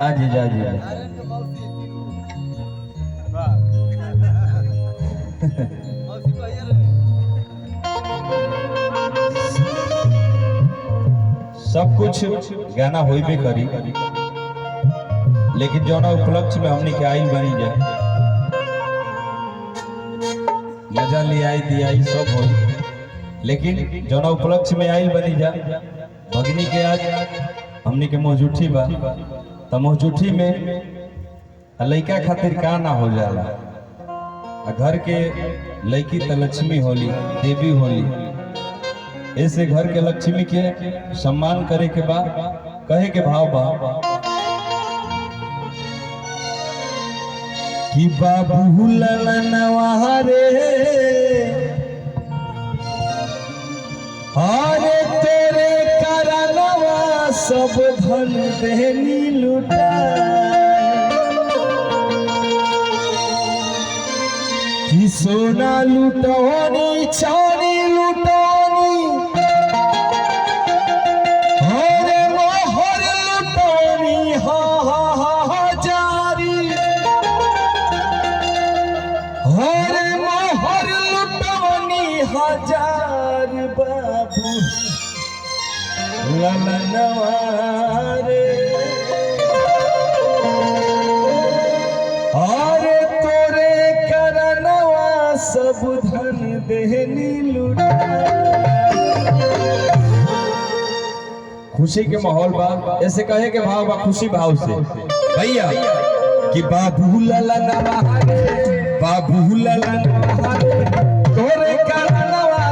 हाँ जी जा जी सब कुछ गाना होई भी करी, लेकिन जो ना उपलक्ष्य में हमने के आइल बनी जाए मजा ले आई दिया सब हो, लेकिन जो ना उपलक्ष्य में आइल बनी जा भगनी के आज हमने के मौजूठी बा तो मौजूठी में लड़का खातिर का ना हो जाला। घर के लड़की तो लक्ष्मी होली देवी होली, ऐसे घर के लक्ष्मी के सम्मान करे के बा कहे के भाव बा कि बाबू ललनवा रे अरे तेरे करनवा सब धन देनी लुटा कि सोना लुटौनी चांदी लुटौनी अरे मोहर लुटौनी हा हा हा हा जारी अरे मोहर लुटौनी हजार बाबू ललनवा रे अरे तोरे करनवा सब धन देहनी लुटा। खुशी के माहौल बा ऐसे कहे के भाव बा खुशी भाव से भैया कि बाबू ललनवा रे बाबू ललनवा रे तोरे करनवा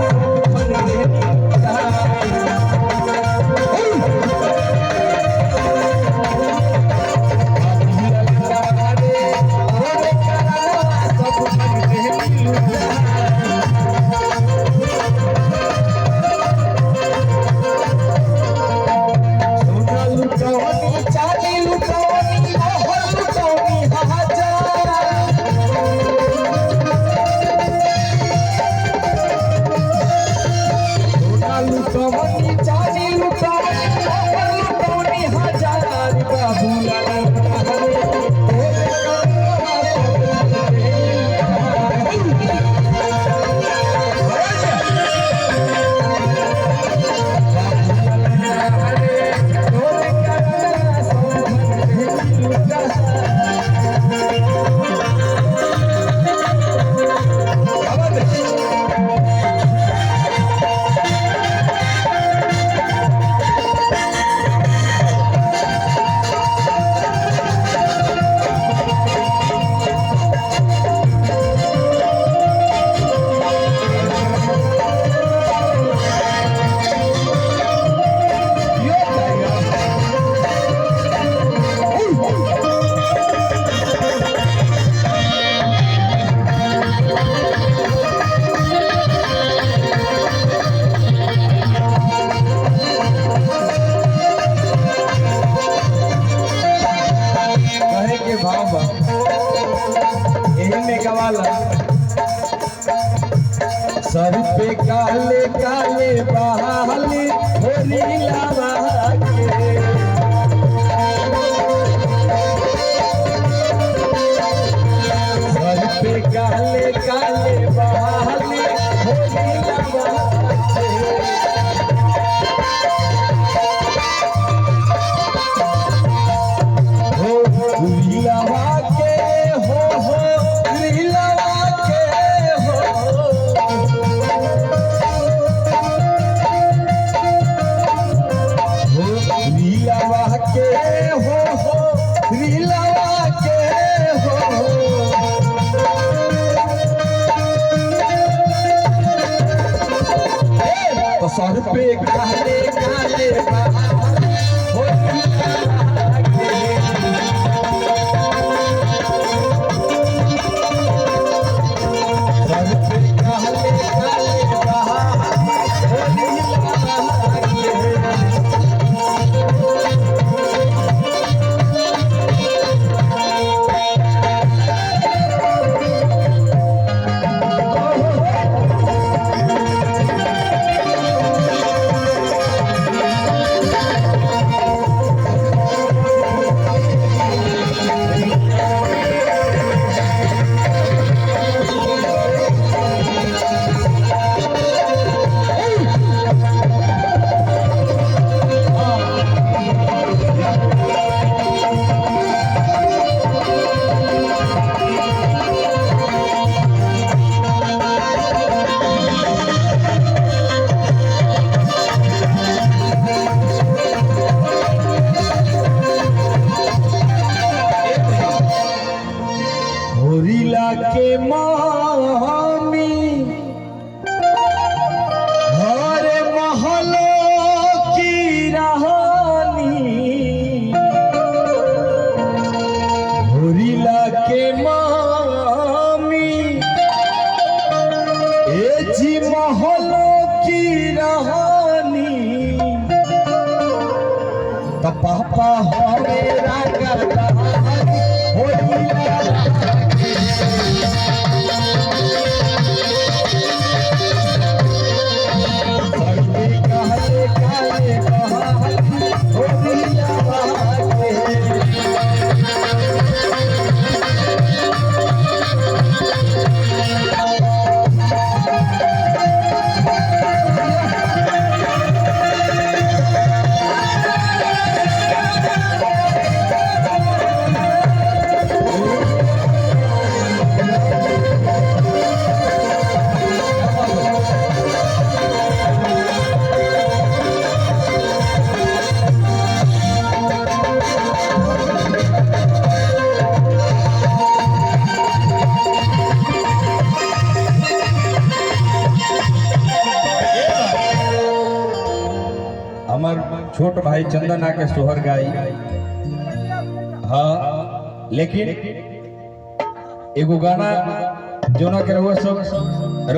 सब धन देहनी लुटा। सर पे काले काले बहाले होली लावा के सर पे काले काले बहाले होली लावा सर पे काले काले जी महलों की रहानी तो पापा मेरा करता हमार छोट भाई चंदन आके सोहर गाई। हाँ लेकिन एगो गाना जो ना के रहुआ सब